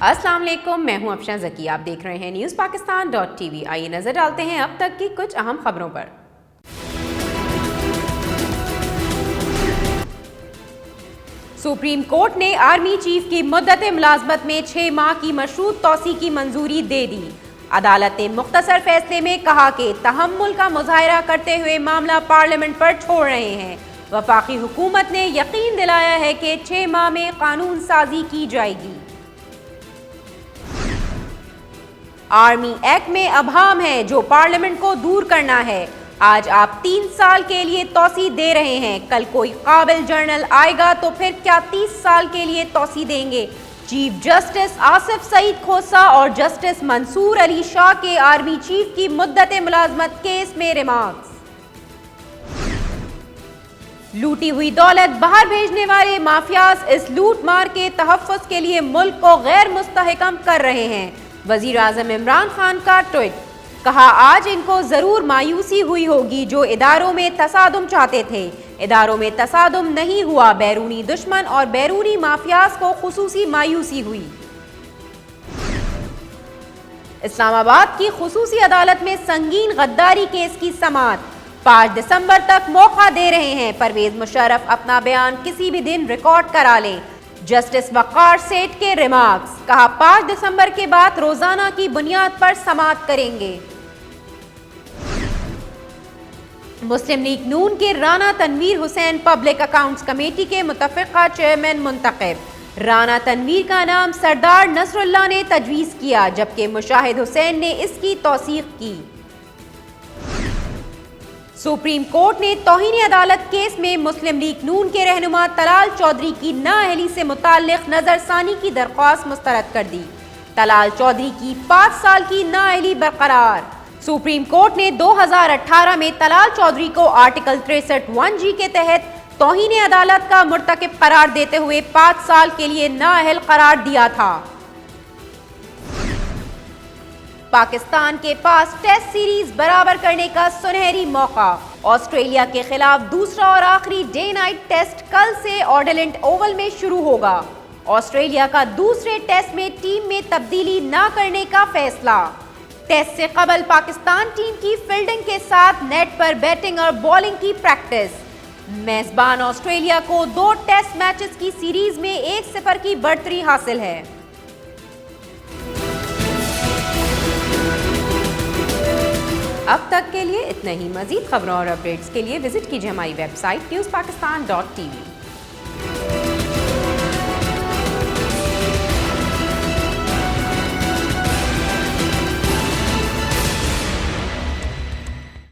السلام علیکم، میں ہوں افشاں ذکی، آپ دیکھ رہے ہیں news Pakistan dot T V. آئیے نظر ڈالتے ہیں اب تک کی کچھ اہم خبروں پر۔ سپریم کورٹ نے آرمی چیف کی مدت ملازمت میں 6 ماہ کی مشروط توسیع کی منظوری دے دی۔ عدالت نے مختصر فیصلے میں کہا کہ تحمل کا مظاہرہ کرتے ہوئے معاملہ پارلیمنٹ پر چھوڑ رہے ہیں۔ وفاقی حکومت نے یقین دلایا ہے کہ 6 ماہ میں قانون سازی کی جائے گی۔ آرمی ایکٹ میں ابہام ہے جو پارلیمنٹ کو دور کرنا ہے۔ آج آپ 3 سال کے لیے توسیع دے رہے ہیں، کل کوئی قابل جرنل آئے گا تو پھر کیا 30 سال کے لیے توسیع دیں گے؟ چیف جسٹس آصف سعید کھوسہ اور جسٹس منصور علی شاہ کے آرمی چیف کی مدت ملازمت کیس میں ریمارکس۔ لوٹی ہوئی دولت باہر بھیجنے والے مافیاز اس لوٹ مار کے تحفظ کے لیے ملک کو غیر مستحکم کر رہے ہیں۔ وزیر اعظم عمران خان کا ٹویٹ، کہا آج ان کو ضرور مایوسی ہوئی ہوگی جو اداروں میں تصادم چاہتے تھے۔ اداروں میں تصادم نہیں ہوا، بیرونی دشمن اور بیرونی مافیاز کو خصوصی مایوسی ہوئی۔ اسلام آباد کی خصوصی عدالت میں سنگین غداری کیس کی سماعت، 5 دسمبر تک موقع دے رہے ہیں۔ پرویز مشرف اپنا بیان کسی بھی دن ریکارڈ کرا لیں۔ جسٹس وقار سیٹھ کے ریمارکس، کہا 5 دسمبر کے بعد روزانہ کی بنیاد پر سماعت کریں گے۔ مسلم لیگ نون کے رانا تنویر حسین پبلک اکاؤنٹس کمیٹی کے متفقہ چیئرمین منتخب۔ رانا تنویر کا نام سردار نصر اللہ نے تجویز کیا، جبکہ مشاہد حسین نے اس کی توثیق کی۔ سپریم کورٹ نے توہین عدالت کیس میں مسلم لیگ نون کے رہنما طلال چودھری کی نااہلی سے متعلق نظر ثانی کی درخواست مسترد کر دی۔ طلال چودھری کی 5 سال کی نااہلی برقرار۔ سپریم کورٹ نے 2018 میں طلال چودھری کو آرٹیکل 63(1)(g) کے تحت توہین عدالت کا مرتکب قرار دیتے ہوئے 5 سال کے لیے نااہل قرار دیا تھا۔ پاکستان کے پاس ٹیسٹ سیریز برابر کرنے کا سنہری موقع۔ آسٹریلیا کے خلاف دوسرا اور آخری ڈے نائٹ ٹیسٹ کل سے آرڈلینڈ اوول میں شروع ہوگا۔ آسٹریلیا کا دوسرے ٹیسٹ میں ٹیم میں تبدیلی نہ کرنے کا فیصلہ۔ ٹیسٹ سے قبل پاکستان ٹیم کی فیلڈنگ کے ساتھ نیٹ پر بیٹنگ اور بالنگ کی پریکٹس۔ میزبان آسٹریلیا کو 2 ٹیسٹ میچز کی سیریز میں 1-0 کی برتری حاصل ہے۔ اب تک کے لیے اتنا ہی۔ مزید خبروں اور اپڈیٹس کے لیے وزٹ کیجیے ہماری ویب سائٹ newspakistan.tv۔